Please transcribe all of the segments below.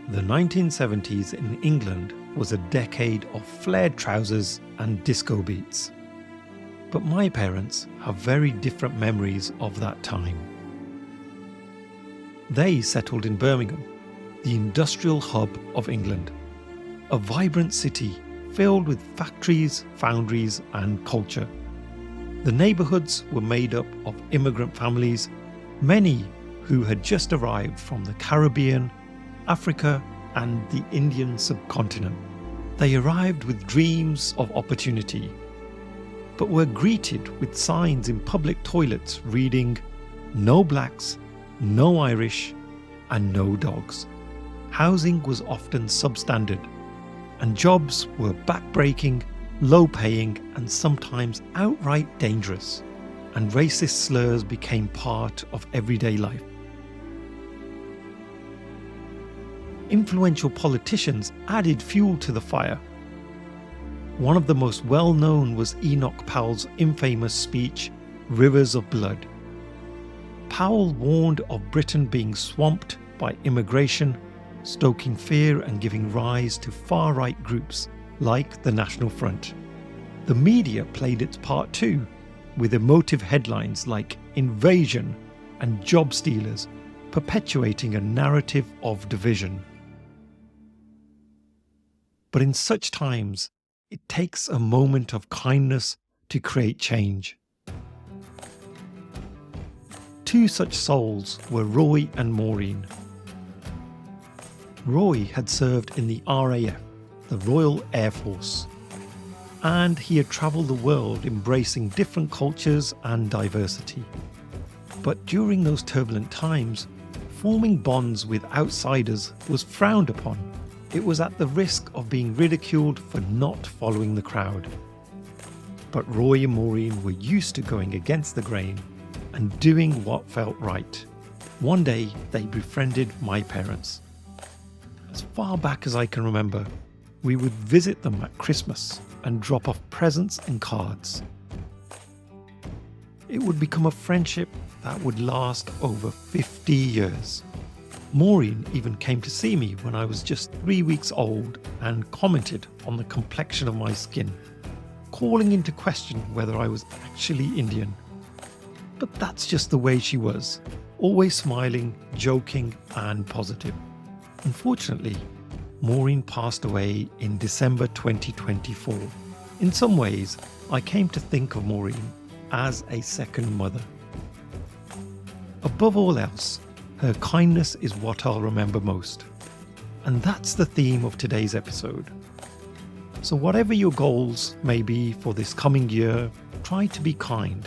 The 1970s in England was a decade of flared trousers and disco beats. But my parents have very different memories of that time. They settled in Birmingham, the industrial hub of England, a vibrant city filled with factories, foundries and culture. The neighbourhoods were made up of immigrant families, many who had just arrived from the Caribbean, Africa and the Indian subcontinent. They arrived with dreams of opportunity, but were greeted with signs in public toilets reading, "No blacks, no Irish and no dogs." Housing was often substandard, and jobs were backbreaking, low-paying and sometimes outright dangerous, and racist slurs became part of everyday life. Influential politicians added fuel to the fire. One of the most well-known was Enoch Powell's infamous speech, "Rivers of Blood." Powell warned of Britain being swamped by immigration, stoking fear and giving rise to far-right groups like the National Front. The media played its part too, with emotive headlines like "Invasion" and "Job Stealers," perpetuating a narrative of division. But in such times, it takes a moment of kindness to create change. Two such souls were Roy and Maureen. Roy had served in the RAF, the Royal Air Force, and he had travelled the world embracing different cultures and diversity. But during those turbulent times, forming bonds with outsiders was frowned upon. It was at the risk of being ridiculed for not following the crowd. But Roy and Maureen were used to going against the grain and doing what felt right. One day, they befriended my parents. As far back as I can remember, we would visit them at Christmas and drop off presents and cards. It would become a friendship that would last over 50 years. Maureen even came to see me when I was just 3 weeks old and commented on the complexion of my skin, calling into question whether I was actually Indian. But that's just the way she was, always smiling, joking and positive. Unfortunately, Maureen passed away in December 2024. In some ways, I came to think of Maureen as a second mother. Above all else, her kindness is what I'll remember most. And that's the theme of today's episode. So whatever your goals may be for this coming year, try to be kind,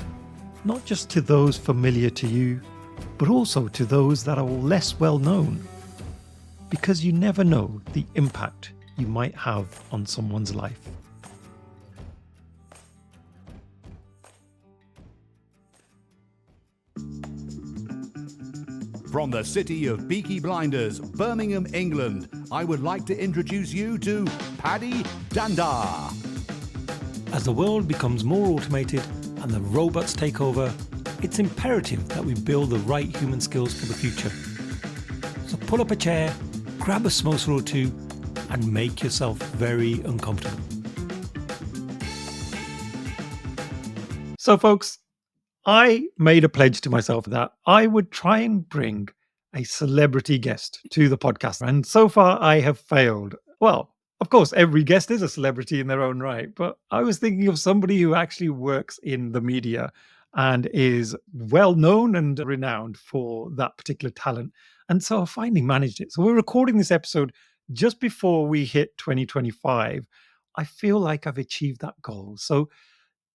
not just to those familiar to you, but also to those that are less well known. Because you never know the impact you might have on someone's life. From the city of Peaky Blinders, Birmingham, England, I would like to introduce you to Paddy Dhanda. As the world becomes more automated and the robots take over, it's imperative that we build the right human skills for the future. So pull up a chair, grab a samosa or two, and make yourself very uncomfortable. So folks, I made a pledge to myself that I would try and bring a celebrity guest to the podcast. And so far I have failed. Well, of course, every guest is a celebrity in their own right, but I was thinking of somebody who actually works in the media and is well known and renowned for that particular talent. And so I finally managed it. So we're recording this episode just before we hit 2025. I feel like I've achieved that goal. So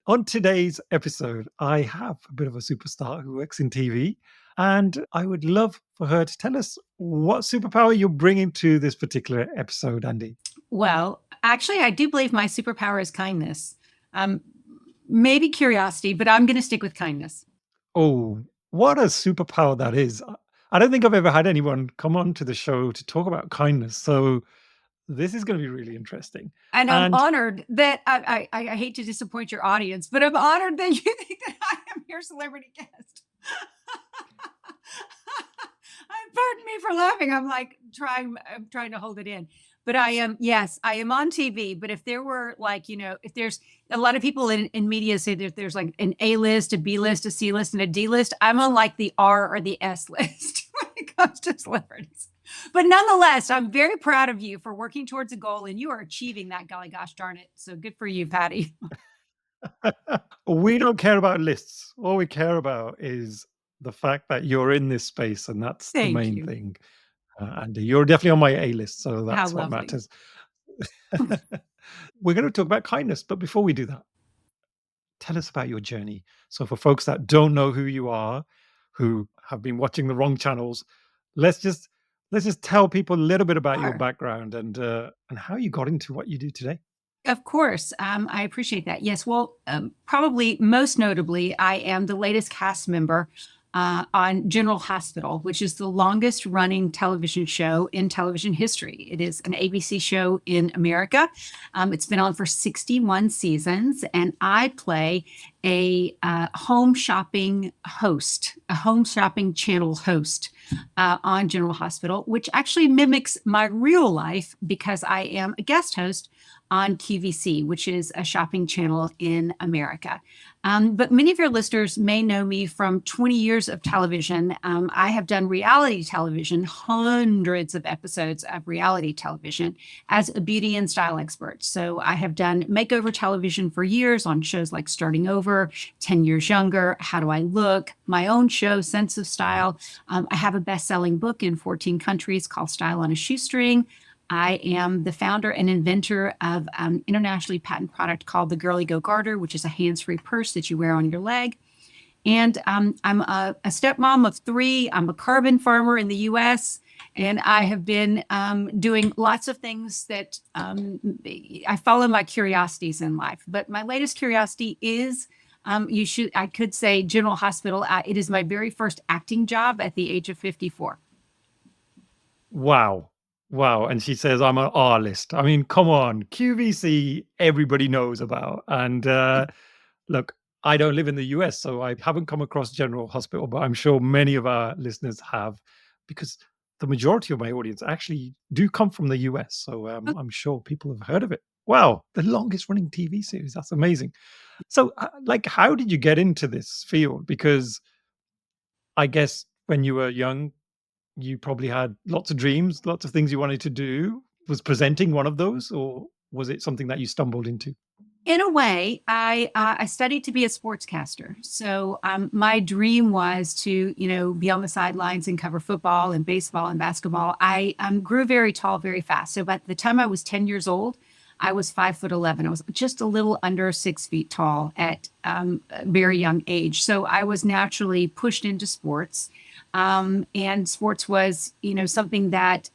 on today's episode, I have a bit of a superstar who works in TV, and I would love for her to tell us what superpower you're bringing to this particular episode, Andy. Well, actually, I do believe my superpower is kindness. Maybe curiosity, but I'm going to stick with kindness. Oh, what a superpower that is. I don't think I've ever had anyone come on to the show to talk about kindness. So this is going to be really interesting. And I'm honored that I hate to disappoint your audience, but I'm honored that you think that I am your celebrity guest. Pardon me for laughing. I'm like, I'm trying to hold it in. But I am, yes, I am on TV. But if there were like, if there's a lot of people in media say that there's like an A list, a B list, a C list, and a D list, I'm on like the R or the S list when it comes to celebrities. But nonetheless, I'm very proud of you for working towards a goal, and you are achieving that. Golly gosh darn it. So good for you, Patty. We don't care about lists. All we care about is the fact that you're in this space, and that's the Thank main you. thing. And you're definitely on my A list, so How that's what lovely. matters. We're going to talk about kindness, but before we do that, tell us about your journey. So, for folks that don't know who you are, who have been watching the wrong channels, let's just tell people a little bit about your Sure. background and how you got into what you do today. Of course. I appreciate that. Yes. Well, probably most notably, I am the latest cast member on General Hospital, which is the longest running television show in television history. It is an ABC show in America. It's been on for 61 seasons, and I play a home shopping host, a home shopping channel host on General Hospital, which actually mimics my real life because I am a guest host on QVC, which is a shopping channel in America. But many of your listeners may know me from 20 years of television. I have done reality television, hundreds of episodes of reality television as a beauty and style expert. So I have done makeover television for years on shows like Starting Over, 10 Years Younger, How Do I Look, my own show, Sense of Style. I have a best-selling book in 14 countries called Style on a Shoestring. I am the founder and inventor of an internationally patented product called the Girly Go Garter, which is a hands-free purse that you wear on your leg. And I'm a stepmom of 3. I'm a carbon farmer in the U.S. And I have been doing lots of things that I follow my curiosities in life. But my latest curiosity is I could say General Hospital. It is my very first acting job at the age of 54. Wow. Wow. And she says, I'm an R list. I mean, come on. QVC, everybody knows about. And look, I don't live in the US, so I haven't come across General Hospital, but I'm sure many of our listeners have because the majority of my audience actually do come from the US. So I'm sure people have heard of it. Wow. The longest running TV series. That's amazing. So, how did you get into this field? Because I guess when you were young, you probably had lots of dreams, lots of things you wanted to do. Was presenting one of those, or was it something that you stumbled into? In a way, I studied to be a sportscaster. So my dream was to, be on the sidelines and cover football and baseball and basketball. I grew very tall very fast. So by the time I was 10 years old, I was 5'11". I was just a little under 6 feet tall at a very young age. So I was naturally pushed into sports. And sports was, something that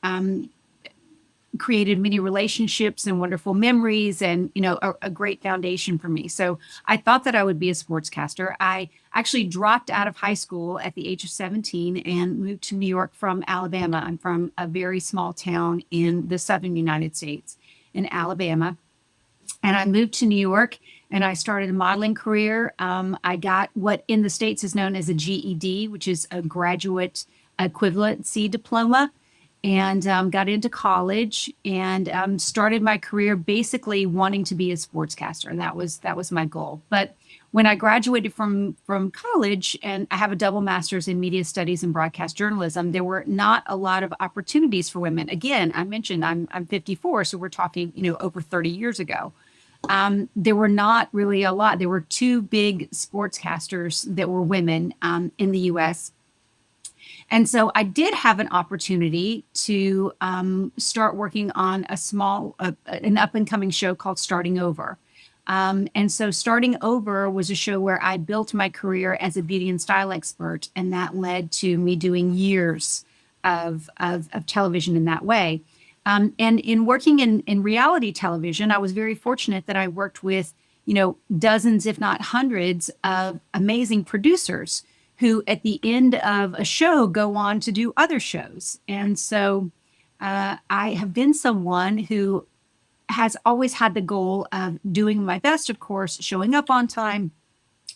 created many relationships and wonderful memories and, a great foundation for me. So I thought that I would be a sportscaster. I actually dropped out of high school at the age of 17 and moved to New York from Alabama. I'm from a very small town in the southern United States in Alabama. And I moved to New York and I started a modeling career. I got what in the States is known as a GED, which is a graduate equivalency diploma, and got into college and started my career basically wanting to be a sportscaster. And that was my goal. But when I graduated from college, and I have a double master's in media studies and broadcast journalism, there were not a lot of opportunities for women. Again, I mentioned I'm 54, so we're talking over 30 years ago. There were not really a lot. There were 2 big sportscasters that were women in the U.S. And so I did have an opportunity to start working on an up and coming show called Starting Over. And so Starting Over was a show where I built my career as a beauty and style expert. And that led to me doing years of television in that way. And in working in reality television, I was very fortunate that I worked with, dozens, if not hundreds of amazing producers who at the end of a show go on to do other shows. And so I have been someone who has always had the goal of doing my best, of course, showing up on time,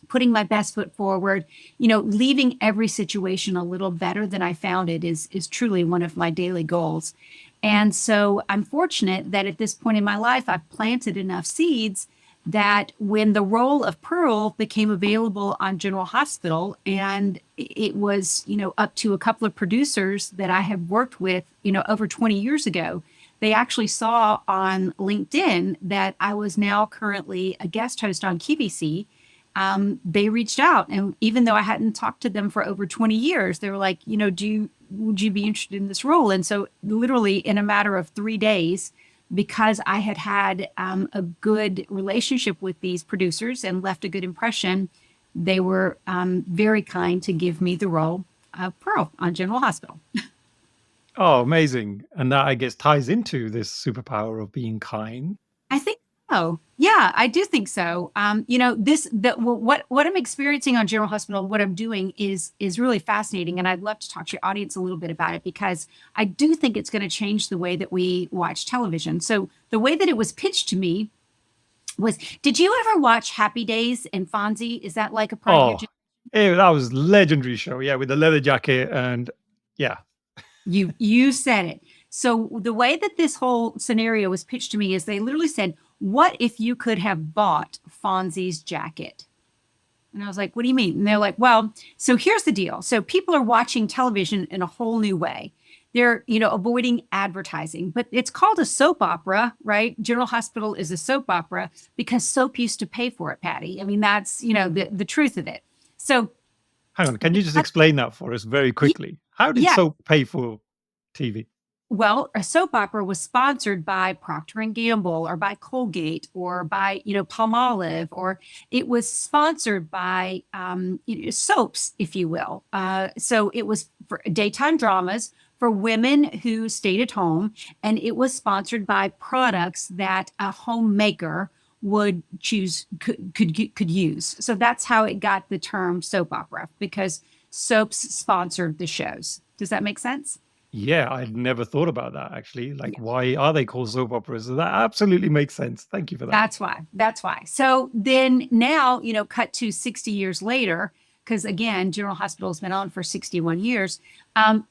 putting my best foot forward, leaving every situation a little better than I found it is truly one of my daily goals. And so I'm fortunate that at this point in my life, I've planted enough seeds that when the role of Pearl became available on General Hospital, and it was, up to a couple of producers that I have worked with, over 20 years ago, they actually saw on LinkedIn that I was now currently a guest host on QVC. They reached out, and even though I hadn't talked to them for over 20 years, they were like, would you be interested in this role? And so literally in a matter of 3 days, because I had a good relationship with these producers and left a good impression, they were very kind to give me the role of Pearl on General Hospital. Oh, amazing. And that, I guess, ties into this superpower of being kind. I think so. Yeah, I do think so. What I'm experiencing on General Hospital, what I'm doing is really fascinating, and I'd love to talk to your audience a little bit about it, because I do think it's going to change the way that we watch television. So the way that it was pitched to me was, did you ever watch Happy Days and Fonzie? Is that like a part of your That was legendary show. Yeah, with the leather jacket and yeah. You said it. So the way that this whole scenario was pitched to me is they literally said, what if you could have bought Fonzie's jacket? And I was like, what do you mean? And they're like, well, so here's the deal. So people are watching television in a whole new way. They're, avoiding advertising, but it's called a soap opera, right? General Hospital is a soap opera because soap used to pay for it, Patty. I mean, that's, the truth of it. So hang on, can you just explain that for us very quickly? How did soap pay for TV? Well, a soap opera was sponsored by Procter and Gamble or by Colgate or by, Palmolive, or it was sponsored by soaps, if you will. So it was for daytime dramas for women who stayed at home, and it was sponsored by products that a homemaker would choose could use. So that's how it got the term soap opera, because soaps sponsored the shows. Does that make sense? Yeah, I'd never thought about that, actually. Like, why are they called soap operas? So that absolutely makes sense. Thank you for that. That's why. So then now, cut to 60 years later, because again, General Hospital has been on for 61 years,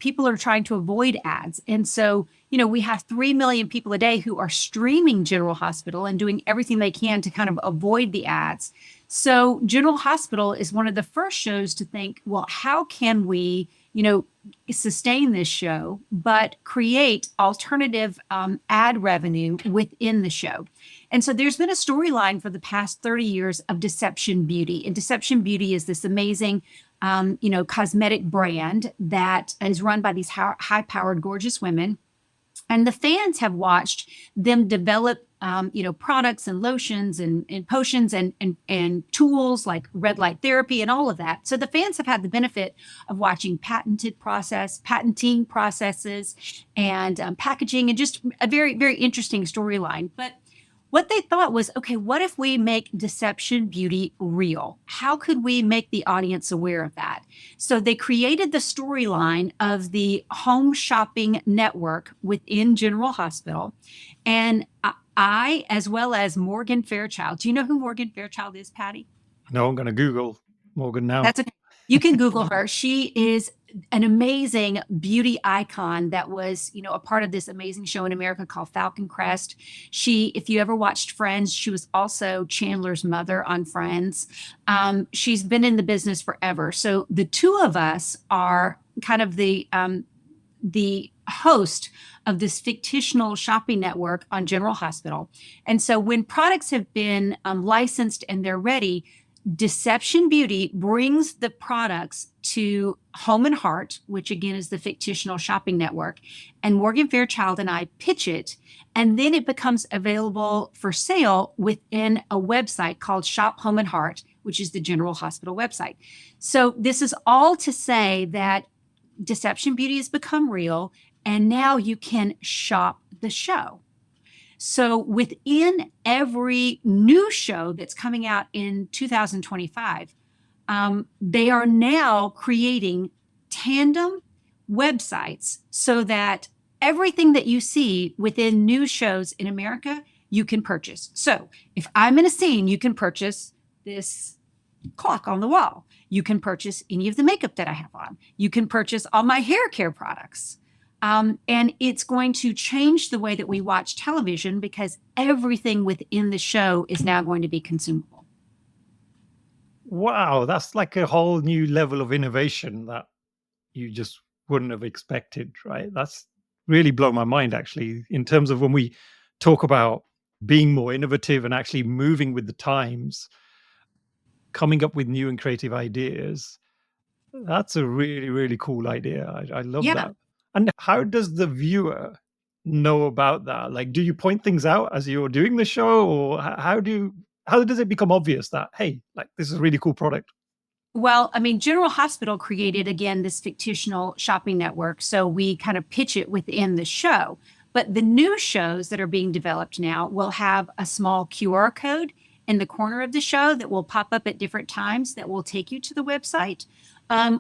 people are trying to avoid ads. And so, we have 3 million people a day who are streaming General Hospital and doing everything they can to kind of avoid the ads. So General Hospital is one of the first shows to think, well, how can we, sustain this show, but create alternative ad revenue within the show? And so there's been a storyline for the past 30 years of Deception Beauty. And Deception Beauty is this amazing, cosmetic brand that is run by these high-powered, gorgeous women. And the fans have watched them develop, products and lotions and potions and tools like red light therapy and all of that. So the fans have had the benefit of watching patenting processes and packaging, and just a very, very interesting storyline. But what they thought was, okay, what if we make Deception Beauty real? How could we make the audience aware of that? So they created the storyline of the home shopping network within General Hospital. And I, as well as Morgan Fairchild. Do you know who Morgan Fairchild is, Patty? No, I'm going to Google Morgan now. That's okay. You can Google her. She is an amazing beauty icon that was, a part of this amazing show in America called Falcon Crest. If you ever watched Friends, she was also Chandler's mother on Friends. She's been in the business forever. So the two of us are kind of the host of this fictional shopping network on General Hospital. And so when products have been licensed and they're ready, Deception Beauty brings the products to Home and Heart, which again is the fictional shopping network, and Morgan Fairchild and I pitch it, and then it becomes available for sale within a website called Shop Home and Heart, which is the General Hospital website. So this is all to say that Deception Beauty has become real, and now you can shop the show. So within every new show that's coming out in 2025, they are now creating tandem websites so that everything that you see within new shows in America, you can purchase. So if I'm in a scene, you can purchase this clock on the wall. You can purchase any of the makeup that I have on. You can purchase all my hair care products. And it's going to change the way that we watch television because everything within the show is now going to be consumable. Wow, that's like a whole new level of innovation that you just wouldn't have expected, right? That's really blown my mind, actually, in terms of when we talk about being more innovative and actually moving with the times, coming up with new and creative ideas. That's a really, really cool idea. I love Yeah. that. And how does the viewer know about that? Like, do you point things out as you're doing the show, or how does it become obvious that, hey, like this is a really cool product? Well, I mean, General Hospital created again this fictional shopping network. So we kind of pitch it within the show. But the new shows that are being developed now will have a small QR code in the corner of the show that will pop up at different times that will take you to the website.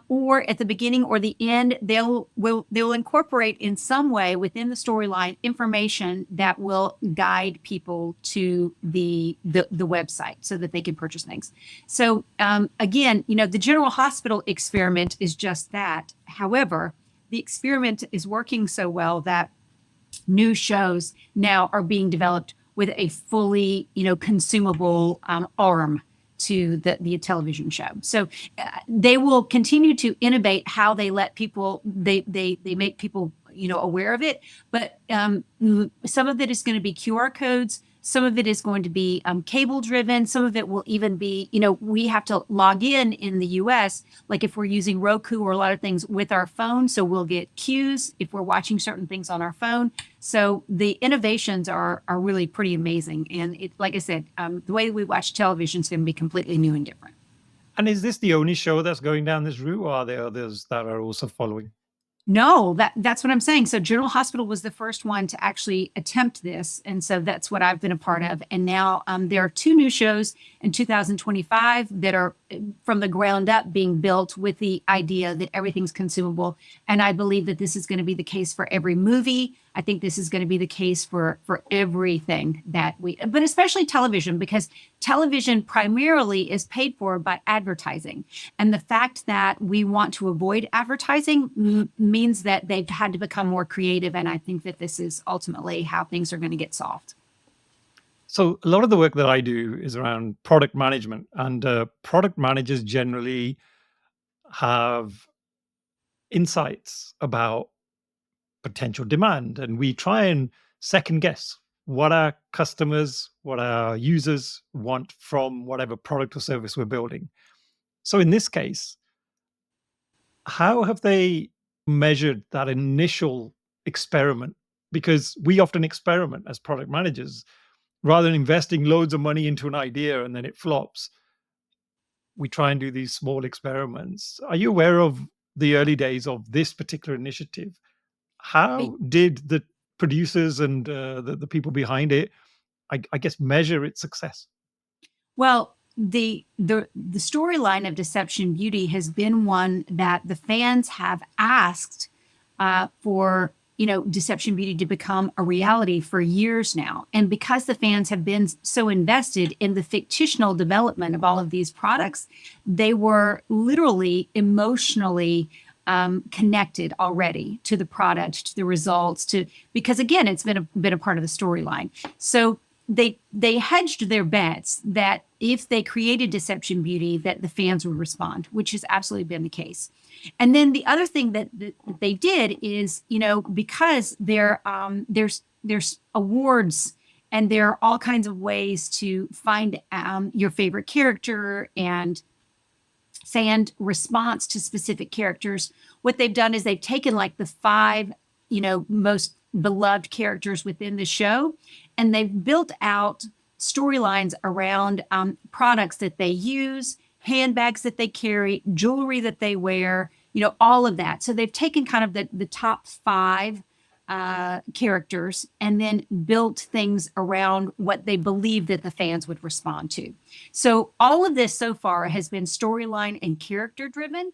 Or at the beginning or the end, they'll incorporate in some way within the storyline information that will guide people to the website so that they can purchase things. So again, the General Hospital experiment is just that. However, the experiment is working so well that new shows now are being developed with a fully, consumable arm to the television show. So they will continue to innovate how they let people, they make people, aware of it. But some of it is going to be QR codes. Some of it is going to be cable driven. Some of it will even be, we have to log in the US, like if we're using Roku or a lot of things with our phone. So we'll get cues if we're watching certain things on our phone. So the innovations are really pretty amazing. And it, like I said, the way we watch television is going to be completely new and different. And is this the only show that's going down this route, or are there others that are also following? No, that's what I'm saying. So General Hospital was the first one to actually attempt this. And so that's what I've been a part of. And now there are two new shows in 2025 that are from the ground up being built with the idea that everything's consumable. And I believe that this is going to be the case for every movie. I think this is going to be the case for everything that but especially television, because television primarily is paid for by advertising. And the fact that we want to avoid advertising means that they've had to become more creative. And I think that this is ultimately how things are going to get solved. So a lot of the work that I do is around product management, and product managers generally have insights about potential demand, and we try and second guess what our customers, what our users want from whatever product or service we're building. So in this case, how have they measured that initial experiment? Because we often experiment as product managers rather than investing loads of money into an idea and then it flops. We try and do these small experiments. Are you aware of the early days of this particular initiative? How did the producers and the people behind it, I guess, measure its success? Well, the storyline of Deception Beauty has been one that the fans have asked for, Deception Beauty to become a reality for years now. And because the fans have been so invested in the fictional development of all of these products, they were literally emotionally connected already to the product, to the results, because again, it's been a part of the storyline. So they hedged their bets that if they created Deception Beauty, that the fans would respond, which has absolutely been the case. And then the other thing that they did is, because there's awards and there are all kinds of ways to find your favorite character and sand response to specific characters. What they've done is they've taken like the 5, most beloved characters within the show, and they've built out storylines around products that they use, handbags that they carry, jewelry that they wear, all of that. So they've taken kind of the top 5 characters and then built things around what they believe that the fans would respond to. So all of this so far has been storyline and character driven,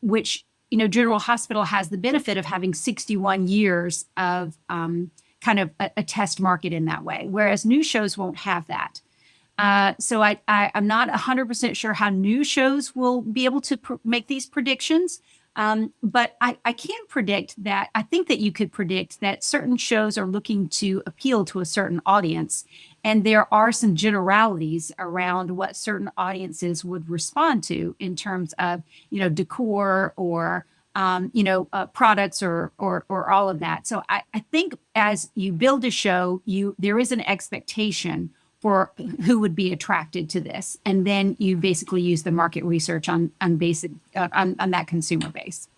which, General Hospital has the benefit of having 61 years of kind of a test market in that way, whereas new shows won't have that. I'm not 100% sure how new shows will be able to make these predictions. But I can predict that. I think that you could predict that certain shows are looking to appeal to a certain audience. And there are some generalities around what certain audiences would respond to in terms of, decor or, products or all of that. So I think as you build a show, there is an expectation for who would be attracted to this. And then you basically use the market research on basic on that consumer base.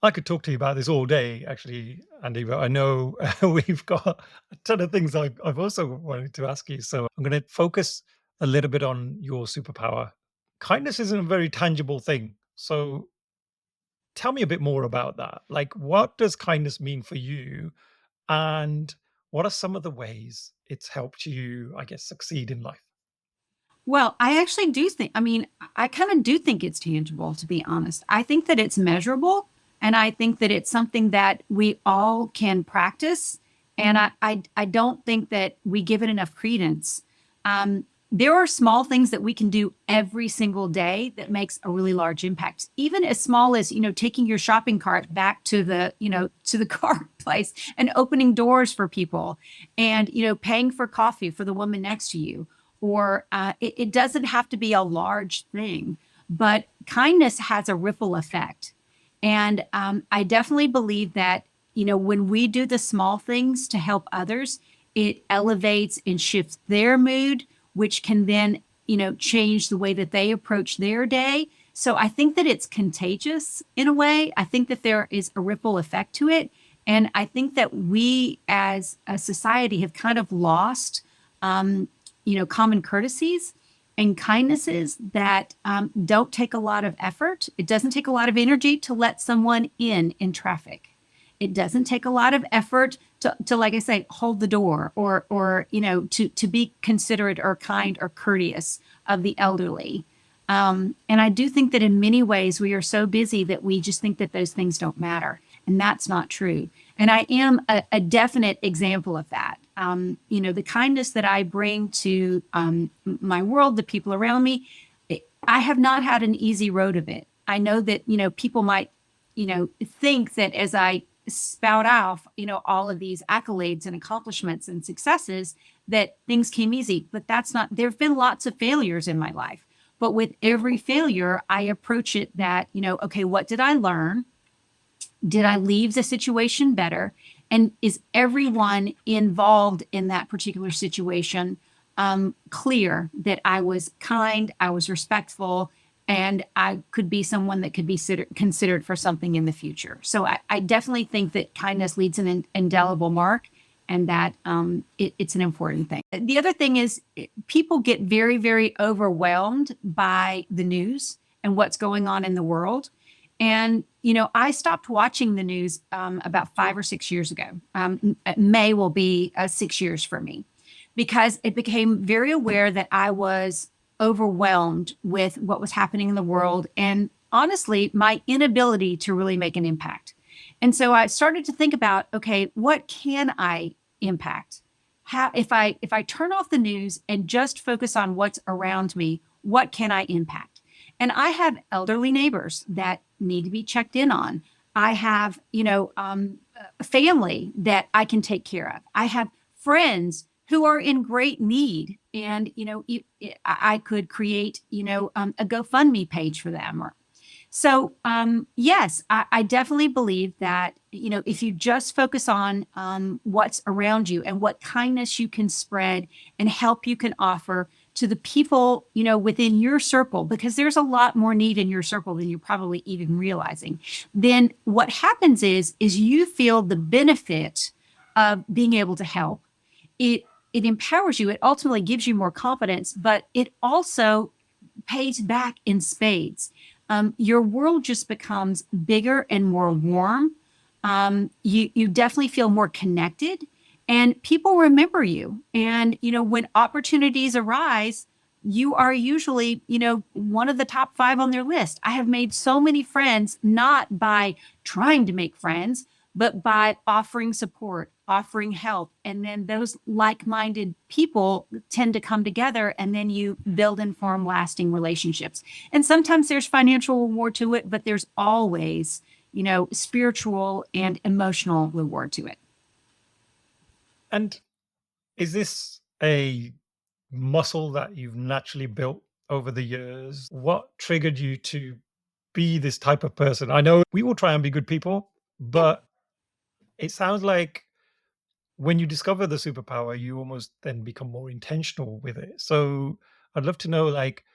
I could talk to you about this all day, actually, Andy, but I know we've got a ton of things I've also wanted to ask you. So I'm going to focus a little bit on your superpower. Kindness isn't a very tangible thing. So tell me a bit more about that. Like, what does kindness mean for you? And what are some of the ways it's helped you, I guess, succeed in life? Well, I actually do think, I mean, I kind of do think it's tangible, to be honest. I think that it's measurable, and I think that it's something that we all can practice. And I don't think that we give it enough credence. There are small things that we can do every single day that makes a really large impact. Even as small as, taking your shopping cart back to the car place and opening doors for people and, paying for coffee for the woman next to you. Or it doesn't have to be a large thing, but kindness has a ripple effect. And I definitely believe that, when we do the small things to help others, it elevates and shifts their mood, which can then, change the way that they approach their day. So I think that it's contagious in a way. I think that there is a ripple effect to it. And I think that we as a society have kind of lost, common courtesies and kindnesses that don't take a lot of effort. It doesn't take a lot of energy to let someone in traffic. It doesn't take a lot of effort to like I say, hold the door or to be considerate or kind or courteous of the elderly. And I do think that in many ways we are so busy that we just think that those things don't matter. And that's not true. And I am a definite example of that. The kindness that I bring to my world, the people around me, I have not had an easy road of it. I know that, people might, think that as I spout off, all of these accolades and accomplishments and successes, that things came easy. But that's not, there have been lots of failures in my life. But with every failure, I approach it that, okay, what did I learn? Did I leave the situation better? And is everyone involved in that particular situation clear that I was kind, I was respectful, and I could be someone that could be considered for something in the future? So I definitely think that kindness leaves an indelible mark, and that it's an important thing. The other thing is people get very, very overwhelmed by the news and what's going on in the world. And, I stopped watching the news about 5 or 6 years ago. May will be 6 years for me, because it became very aware that I was overwhelmed with what was happening in the world and honestly, my inability to really make an impact. And so I started to think about, okay, what can I impact? How, if I turn off the news and just focus on what's around me, what can I impact? And I have elderly neighbors that need to be checked in on. I have, a family that I can take care of. I have friends who are in great need. And, I could create, a GoFundMe page for them. So, yes, I definitely believe that, if you just focus on what's around you and what kindness you can spread and help you can offer to the people, within your circle, because there's a lot more need in your circle than you're probably even realizing, then what happens is you feel the benefit of being able to help. It empowers you. It ultimately gives you more confidence, but it also pays back in spades. Your world just becomes bigger and more warm. You definitely feel more connected, and people remember you. And, when opportunities arise, you are usually, one of the top 5 on their list. I have made so many friends, not by trying to make friends, but by offering support, offering help. And then those like minded people tend to come together, and then you build and form lasting relationships. And sometimes there's financial reward to it, but there's always, spiritual and emotional reward to it. And is this a muscle that you've naturally built over the years? What triggered you to be this type of person? I know we will try and be good people, but it sounds like when you discover the superpower, you almost then become more intentional with it. So I'd love to know, like,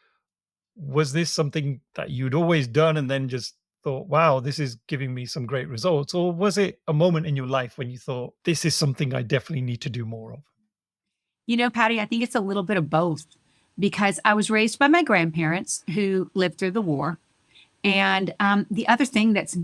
was this something that you'd always done and then just thought, wow, this is giving me some great results? Or was it a moment in your life when you thought, this is something I definitely need to do more of? Patty, I think it's a little bit of both because I was raised by my grandparents who lived through the war. And the other thing that's,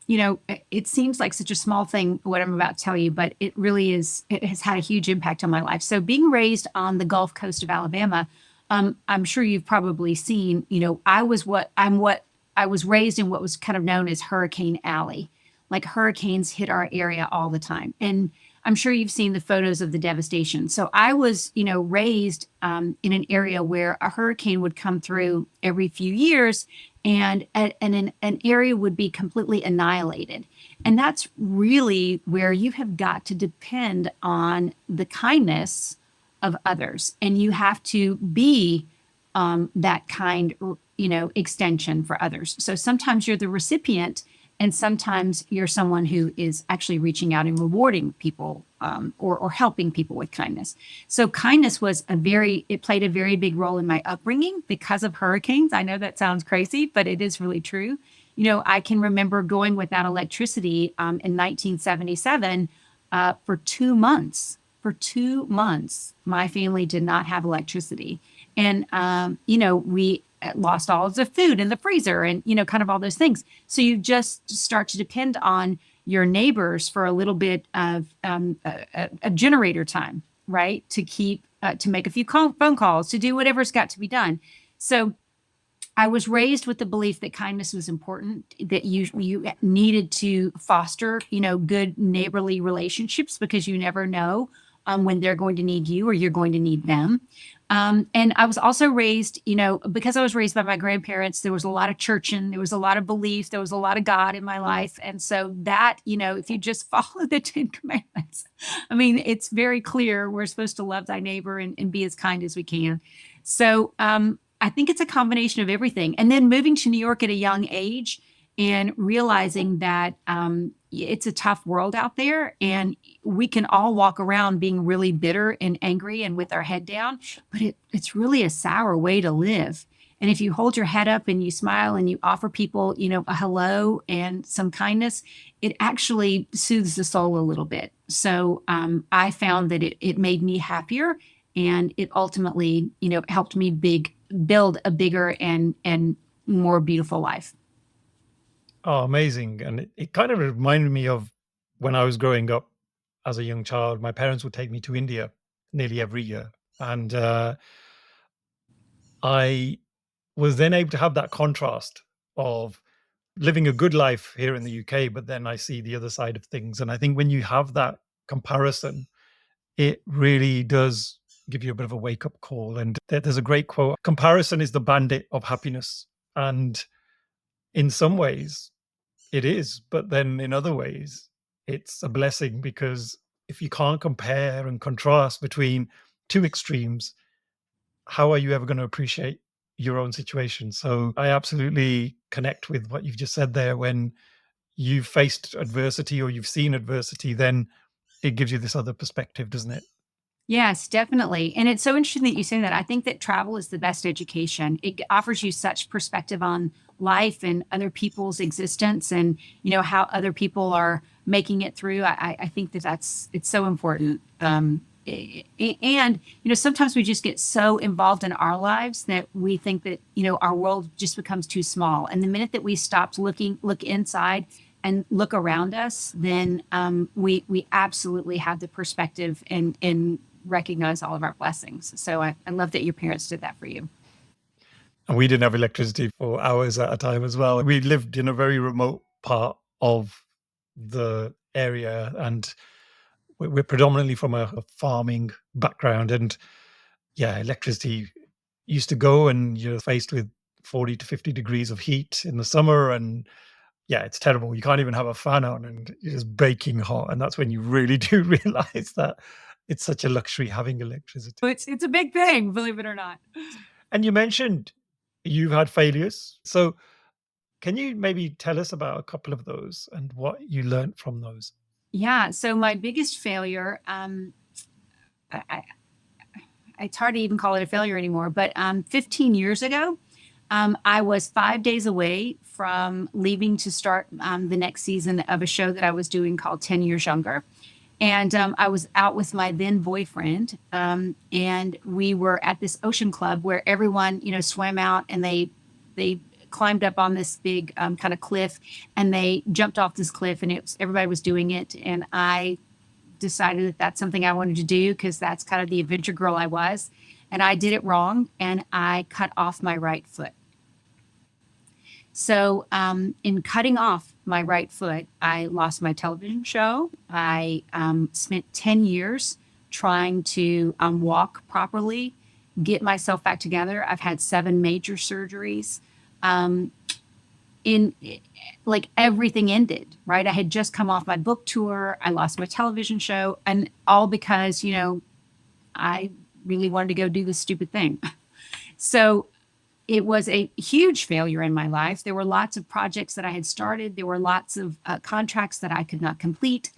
it seems like such a small thing, what I'm about to tell you, but it really is, it has had a huge impact on my life. So being raised on the Gulf Coast of Alabama, I'm sure you've probably seen, I was raised in what was kind of known as Hurricane Alley. Like hurricanes hit our area all the time. And I'm sure you've seen the photos of the devastation. So I was, raised in an area where a hurricane would come through every few years, and an area would be completely annihilated. And that's really where you have got to depend on the kindness of others, and you have to be that kind, extension for others. So sometimes you're the recipient, and sometimes you're someone who is actually reaching out and rewarding people, or helping people with kindness. So kindness it played a very big role in my upbringing because of hurricanes. I know that sounds crazy, but it is really true. I can remember going without electricity in 1977 for 2 months. For 2 months, my family did not have electricity. And, we lost all of the food in the freezer and, kind of all those things. So you just start to depend on your neighbors for a little bit of a generator time, right? To keep, to make a few phone calls, to do whatever's got to be done. So I was raised with the belief that kindness was important, that you needed to foster, good neighborly relationships because you never know when they're going to need you or you're going to need them. And I was also raised, because I was raised by my grandparents, there was a lot of churching, there was a lot of belief, there was a lot of God in my life. And so that, if you just follow the 10 commandments, I mean, it's very clear we're supposed to love thy neighbor and be as kind as we can. So I think it's a combination of everything. And then moving to New York at a young age and realizing that it's a tough world out there, and we can all walk around being really bitter and angry and with our head down, but it's really a sour way to live. And if you hold your head up and you smile and you offer people, a hello and some kindness, it actually soothes the soul a little bit. So I found that it made me happier, and it ultimately, helped me build a bigger and more beautiful life. Oh, amazing. And it kind of reminded me of when I was growing up as a young child. My parents would take me to India nearly every year. And I was then able to have that contrast of living a good life here in the UK, but then I see the other side of things. And I think when you have that comparison, it really does give you a bit of a wake up call. And there's a great quote: comparison is the bandit of happiness. And in some ways, it is, but then in other ways, it's a blessing, because if you can't compare and contrast between two extremes, how are you ever going to appreciate your own situation? So I absolutely connect with what you've just said there. When you've faced adversity or you've seen adversity, then it gives you this other perspective, doesn't it? Yes, definitely. And it's so interesting that you say that. I think that travel is the best education. It offers you such perspective on life and other people's existence, and, how other people are making it through. I think it's so important. And, sometimes we just get so involved in our lives that we think that, our world just becomes too small. And the minute that we stop look inside and look around us, then we absolutely have the perspective and recognize all of our blessings. So I love that your parents did that for you. And we didn't have electricity for hours at a time as well. We lived in a very remote part of the area, and we're predominantly from a farming background. And yeah, electricity used to go, and you're faced with 40 to 50 degrees of heat in the summer. And yeah, it's terrible. You can't even have a fan on, and you're just baking hot. And that's when you really do realize that it's such a luxury having electricity. So it's a big thing, believe it or not. And you mentioned you've had failures. So can you maybe tell us about a couple of those and what you learned from those? Yeah. So my biggest failure, I, it's hard to even call it a failure anymore, but 15 years ago, I was 5 days away from leaving to start the next season of a show that I was doing called 10 Years Younger. And I was out with my then boyfriend, and we were at this ocean club where everyone, swam out, and they climbed up on this big kind of cliff, and they jumped off this cliff, and everybody was doing it, and I decided that that's something I wanted to do because that's kind of the adventure girl I was, and I did it wrong, and I cut off my right foot. So, in cutting off my right foot, I lost my television show. I spent 10 years trying to walk properly, get myself back together. I've had 7 major surgeries. In like everything ended, right? I had just come off my book tour. I lost my television show, and all because, I really wanted to go do this stupid thing. So it was a huge failure in my life. There were lots of projects that I had started. There were lots of contracts that I could not complete.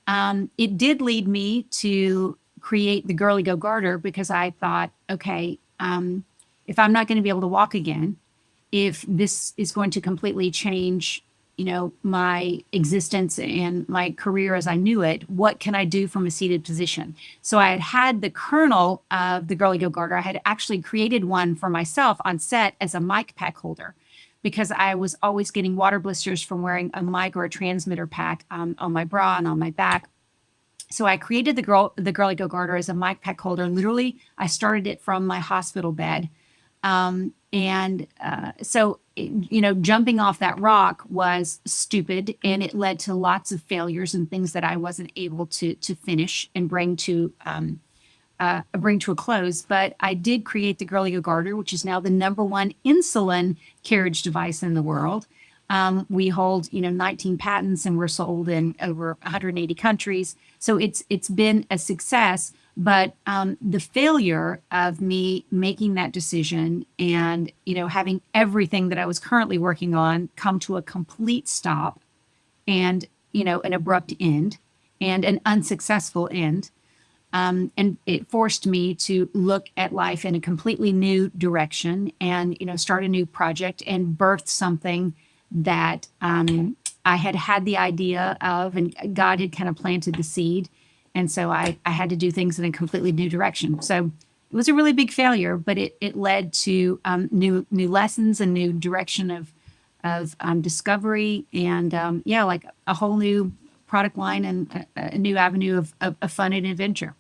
It did lead me to create the Girly Go Garter because I thought, okay, if I'm not going to be able to walk again, if this is going to completely change, my existence and my career as I knew it, what can I do from a seated position? So I had the kernel of the Girly Go Garter. I had actually created one for myself on set as a mic pack holder because I was always getting water blisters from wearing a mic or a transmitter pack on my bra and on my back. So I created the Girly Go Garter as a mic pack holder. Literally, I started it from my hospital bed. So, jumping off that rock was stupid, and it led to lots of failures and things that I wasn't able to finish and bring to a close. But I did create the Girly Go Garter, which is now the #1 insulin carriage device in the world. We hold, 19 patents, and we're sold in over 180 countries. So it's been a success. But the failure of me making that decision and, having everything that I was currently working on come to a complete stop and, an abrupt end and an unsuccessful end. And it forced me to look at life in a completely new direction and, start a new project and birth something that I had the idea of, and God had kind of planted the seed. And so I had to do things in a completely new direction. So it was a really big failure, but it led to new lessons, a new direction of discovery, and like a whole new product line and a new avenue of fun and adventure.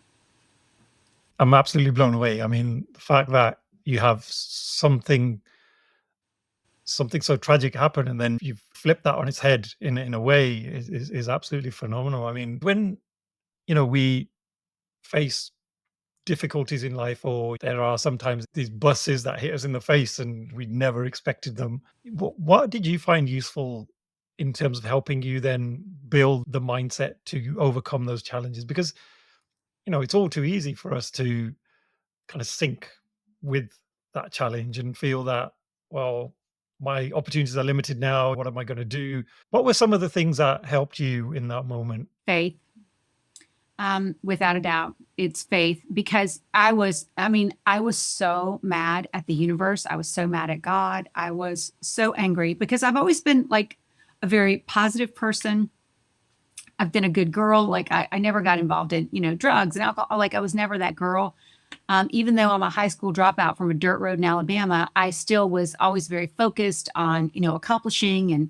I'm absolutely blown away. I mean, the fact that you have something so tragic happen, and then you flip that on its head in a way is absolutely phenomenal. I mean, when we face difficulties in life, or there are sometimes these buses that hit us in the face and we never expected them. What did you find useful in terms of helping you then build the mindset to overcome those challenges? Because, it's all too easy for us to kind of sink with that challenge and feel that, well, my opportunities are limited now. What am I going to do? What were some of the things that helped you in that moment? Faith. Without a doubt, it's faith, because I was so mad at the universe. I was so mad at God. I was so angry because I've always been like a very positive person. I've been a good girl. Like I never got involved in, drugs and alcohol. Like I was never that girl. Even though I'm a high school dropout from a dirt road in Alabama, I still was always very focused on, accomplishing and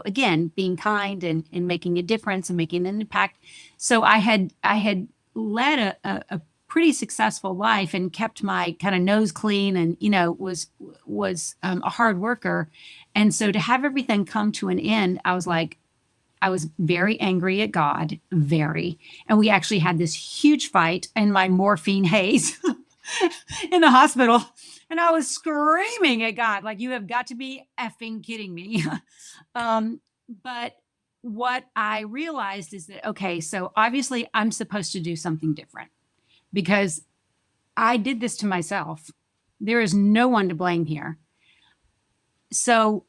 again, being kind and making a difference and making an impact. So I had led a pretty successful life and kept my kind of nose clean and, was a hard worker. And so to have everything come to an end, I was like, I was very angry at God, very. And we actually had this huge fight in my morphine haze in the hospital. And I was screaming at God, like, you have got to be effing kidding me. But what I realized is that, okay, so obviously I'm supposed to do something different because I did this to myself. There is no one to blame here. So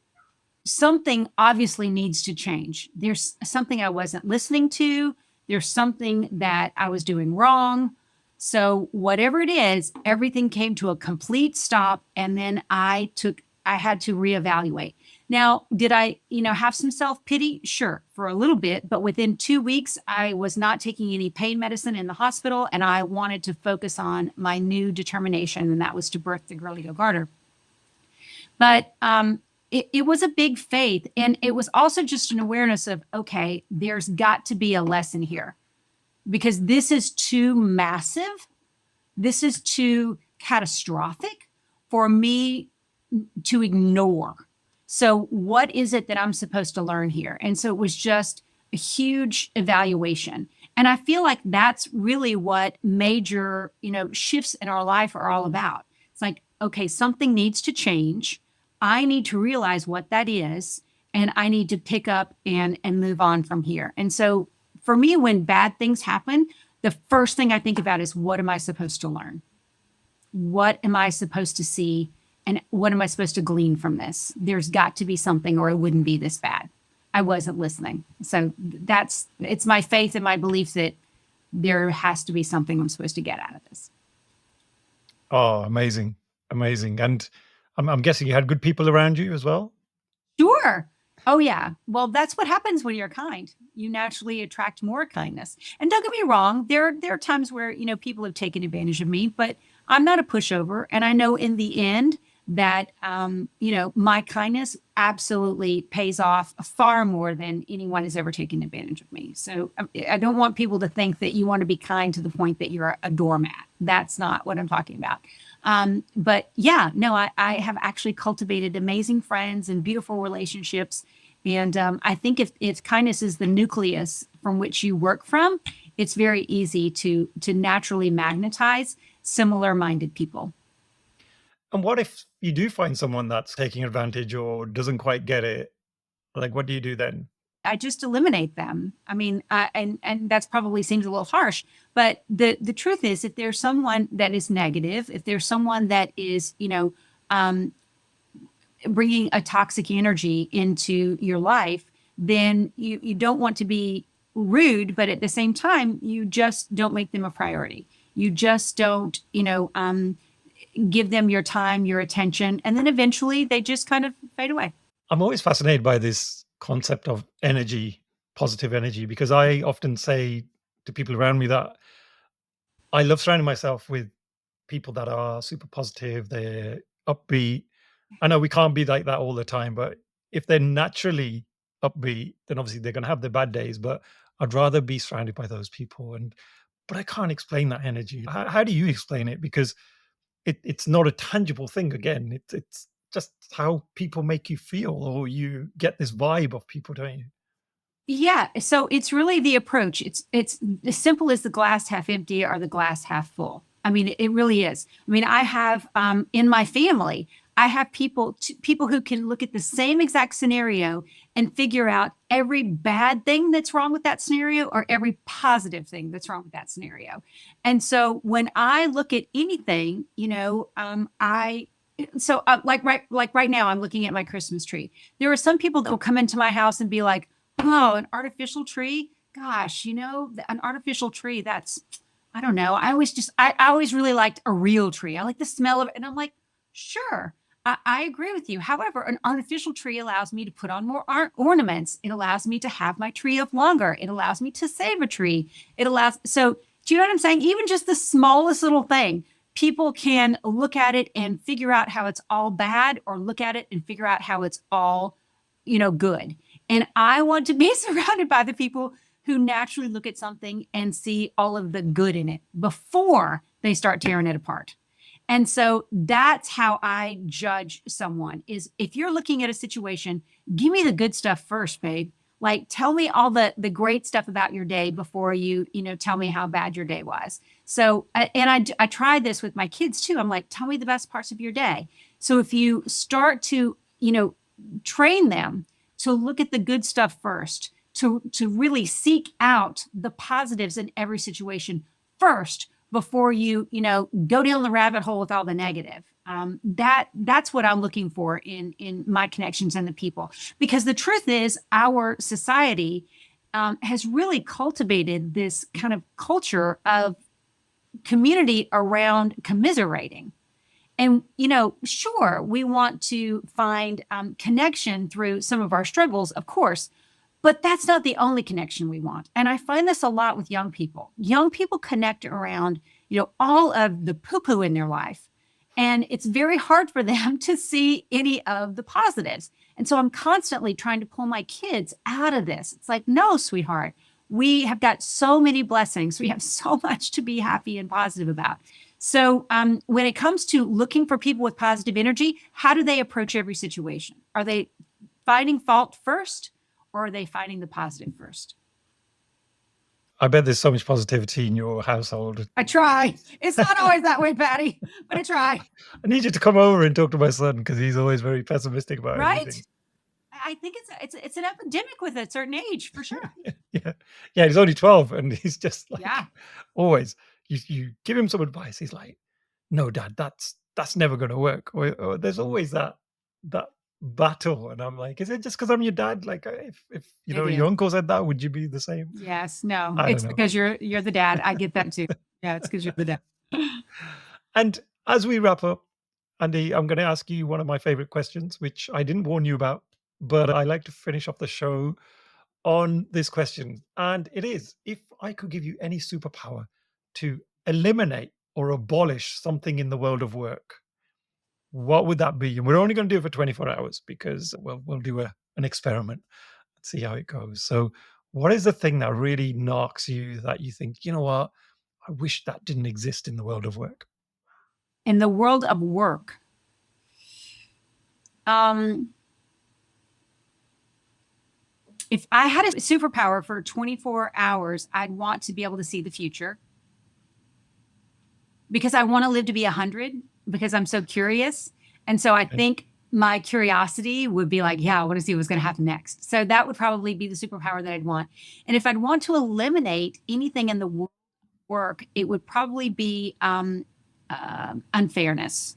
something obviously needs to change. There's something I wasn't listening to. There's something that I was doing wrong. So whatever it is, everything came to a complete stop. And then I had to reevaluate. Now, did I, have some self-pity? Sure, for a little bit, but within 2 weeks, I was not taking any pain medicine in the hospital, and I wanted to focus on my new determination, and that was to birth the girl Ego Garter. But it was a big faith, and it was also just an awareness of, okay, there's got to be a lesson here because this is too massive. This is too catastrophic for me to ignore. So what is it that I'm supposed to learn here? And so it was just a huge evaluation. And I feel like that's really what major, shifts in our life are all about. It's like, okay, something needs to change. I need to realize what that is, and I need to pick up and move on from here. And so for me, when bad things happen, the first thing I think about is, what am I supposed to learn? What am I supposed to see? And what am I supposed to glean from this? There's got to be something, or it wouldn't be this bad. I wasn't listening. So it's my faith and my belief that there has to be something I'm supposed to get out of this. Oh, amazing. Amazing. And I'm guessing you had good people around you as well? Sure. Oh, yeah. Well, that's what happens when you're kind. You naturally attract more kindness. And don't get me wrong, there are times where, people have taken advantage of me, but I'm not a pushover. And I know in the end that, my kindness absolutely pays off far more than anyone has ever taken advantage of me. So I don't want people to think that you want to be kind to the point that you're a doormat. That's not what I'm talking about. But yeah, no, I have actually cultivated amazing friends and beautiful relationships. And I think if kindness is the nucleus from which you work from, it's very easy to naturally magnetize similar-minded people. And what if you do find someone that's taking advantage or doesn't quite get it? Like, what do you do then? I just eliminate them. I mean, and that's probably seems a little harsh, but the truth is, if there's someone that is negative, if there's someone that is, bringing a toxic energy into your life, then you don't want to be rude, but at the same time, you just don't make them a priority. You just don't, give them your time, your attention, and then eventually they just kind of fade away. I'm always fascinated by this concept of energy, positive energy, because I often say to people around me that I love surrounding myself with people that are super positive, they're upbeat. I know we can't be like that all the time, but if they're naturally upbeat, then obviously they're going to have their bad days. But I'd rather be surrounded by those people. But I can't explain that energy. How do you explain it? Because it's not a tangible thing. Again, it's just how people make you feel, or you get this vibe of people, don't you? Yeah. So it's really the approach. It's as simple as the glass half empty or the glass half full. I mean, it really is. I mean, I have in my family, I have people who can look at the same exact scenario and figure out every bad thing that's wrong with that scenario or every positive thing that's wrong with that scenario. And so when I look at anything, like right now, I'm looking at my Christmas tree. There are some people that will come into my house and be like, "Oh, an artificial tree? Gosh, an artificial tree, that's, I don't know. I always really liked a real tree. I like the smell of it." And I'm like, sure, I agree with you. However, an artificial tree allows me to put on more ornaments. It allows me to have my tree up longer. It allows me to save a tree. So do you know what I'm saying? Even just the smallest little thing, people can look at it and figure out how it's all bad, or look at it and figure out how it's all, good. And I want to be surrounded by the people who naturally look at something and see all of the good in it before they start tearing it apart. And so that's how I judge someone, is if you're looking at a situation, give me the good stuff first, babe. Like, tell me all the great stuff about your day before you, tell me how bad your day was. So, and I tried this with my kids too. I'm like, tell me the best parts of your day. So if you start to, train them to look at the good stuff first, to really seek out the positives in every situation first before you, go down the rabbit hole with all the negative. That's what I'm looking for in my connections and the people, because the truth is our society has really cultivated this kind of culture of community around commiserating. And, sure, we want to find connection through some of our struggles, of course, but that's not the only connection we want. And I find this a lot with young people. Young people connect around, all of the poo-poo in their life. And it's very hard for them to see any of the positives. And so I'm constantly trying to pull my kids out of this. It's like, no, sweetheart, we have got so many blessings. We have so much to be happy and positive about. So when it comes to looking for people with positive energy, how do they approach every situation? Are they finding fault first, or are they finding the positive first? I bet there's so much positivity in your household. I try. It's not always that way, Patty, but I try. I need you to come over and talk to my son, because he's always very pessimistic about Right? everything. I think it's an epidemic with a certain age, for sure. Yeah, he's only 12, and he's just like, Yeah. always, you give him some advice, he's like, no, Dad, that's never going to work. Or there's always that battle, and I'm like, is it just because I'm your dad? Like, if It your is. uncle said that, would you be the same? Yes. No, I it's don't know. because you're the dad. I get that too. Yeah, it's because you're the dad. And as we wrap up, Andy, I'm going to ask you one of my favorite questions, which I didn't warn you about, but I like to finish off the show on this question. And it is, if I could give you any superpower to eliminate or abolish something in the world of work, what would that be? And we're only going to do it for 24 hours, because we'll do an experiment and see how it goes. So what is the thing that really knocks you, that you think, you know what, I wish that didn't exist in the world of work? In the world of work, if I had a superpower for 24 hours, I'd want to be able to see the future, because I want to live to be 100, because I'm so curious. And so I think my curiosity would be like, yeah, I want to see what's going to happen next. So that would probably be the superpower that I'd want. And if I'd want to eliminate anything in the work, it would probably be unfairness.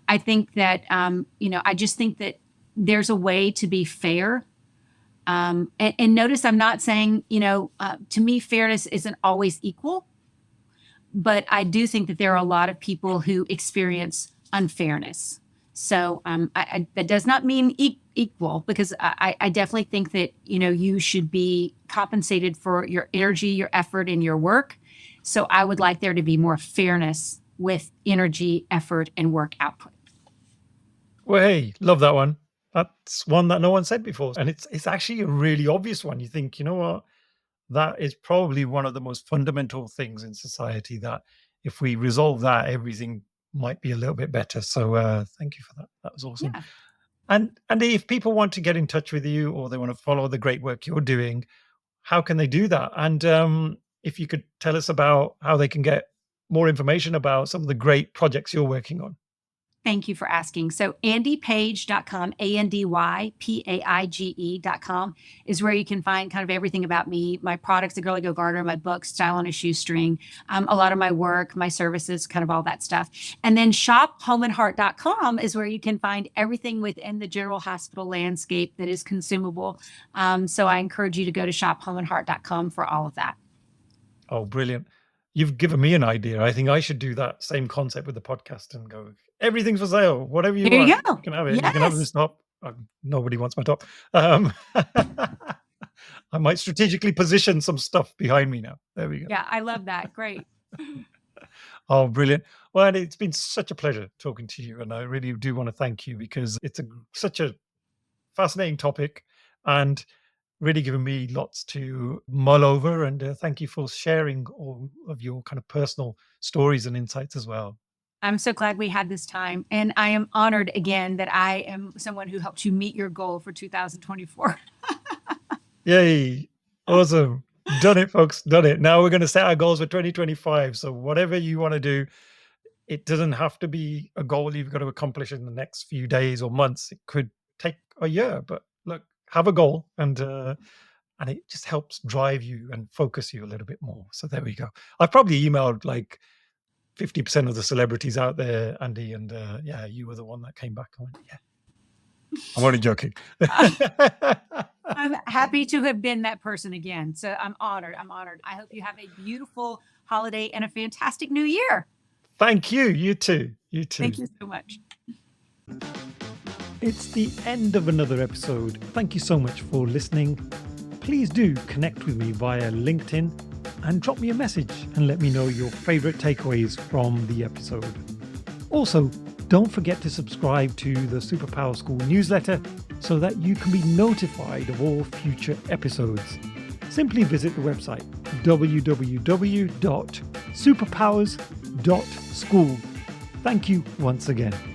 I think that, I just think that there's a way to be fair. And notice I'm not saying, to me, fairness isn't always equal, but I do think that there are a lot of people who experience unfairness. So that does not mean equal, because I definitely think that, you should be compensated for your energy, your effort, and your work. So I would like there to be more fairness with energy, effort, and work output. Well, hey, love that one. That's one that no one said before. And it's actually a really obvious one. You think, you know what? That is probably one of the most fundamental things in society, that if we resolve that, everything might be a little bit better. So thank you for that. That was awesome. Yeah. And if people want to get in touch with you, or they want to follow the great work you're doing, how can they do that? And if you could tell us about how they can get more information about some of the great projects you're working on. Thank you for asking. So andypaige.com, ANDYPAIGE.com is where you can find kind of everything about me, my products, The Girl I Go Gardener, my book, Style on a Shoestring, a lot of my work, my services, kind of all that stuff. And then shophomeandheart.com is where you can find everything within the General Hospital landscape that is consumable. So I encourage you to go to shophomeandheart.com for all of that. Oh, brilliant. You've given me an idea. I think I should do that same concept with the podcast and go, everything's for sale. Whatever you There want, you go. you can have it. You can have Yes. this top. Nobody wants my top. I might strategically position some stuff behind me now. There we go. Yeah, I love that. Great. Oh, brilliant. Well, Andy, it's been such a pleasure talking to you. And I really do want to thank you, because it's such a fascinating topic, and really given me lots to mull over. And thank you for sharing all of your kind of personal stories and insights as well. I'm so glad we had this time. And I am honored again that I am someone who helped you meet your goal for 2024. Yay. Awesome. Done it, folks. Done it. Now we're going to set our goals for 2025. So whatever you want to do, it doesn't have to be a goal you've got to accomplish in the next few days or months. It could take a year, but look, have a goal and it just helps drive you and focus you a little bit more. So there we go. I've probably emailed like 50% of the celebrities out there, Andy, and yeah, you were the one that came back and went, yeah. I'm only joking. I'm happy to have been that person again. So I'm honored. I'm honored. I hope you have a beautiful holiday and a fantastic new year. Thank you. You too. You too. Thank you so much. It's the end of another episode. Thank you so much for listening. Please do connect with me via LinkedIn and drop me a message and let me know your favorite takeaways from the episode. Also, don't forget to subscribe to the Superpower School newsletter so that you can be notified of all future episodes. Simply visit the website www.superpowers.school. Thank you once again.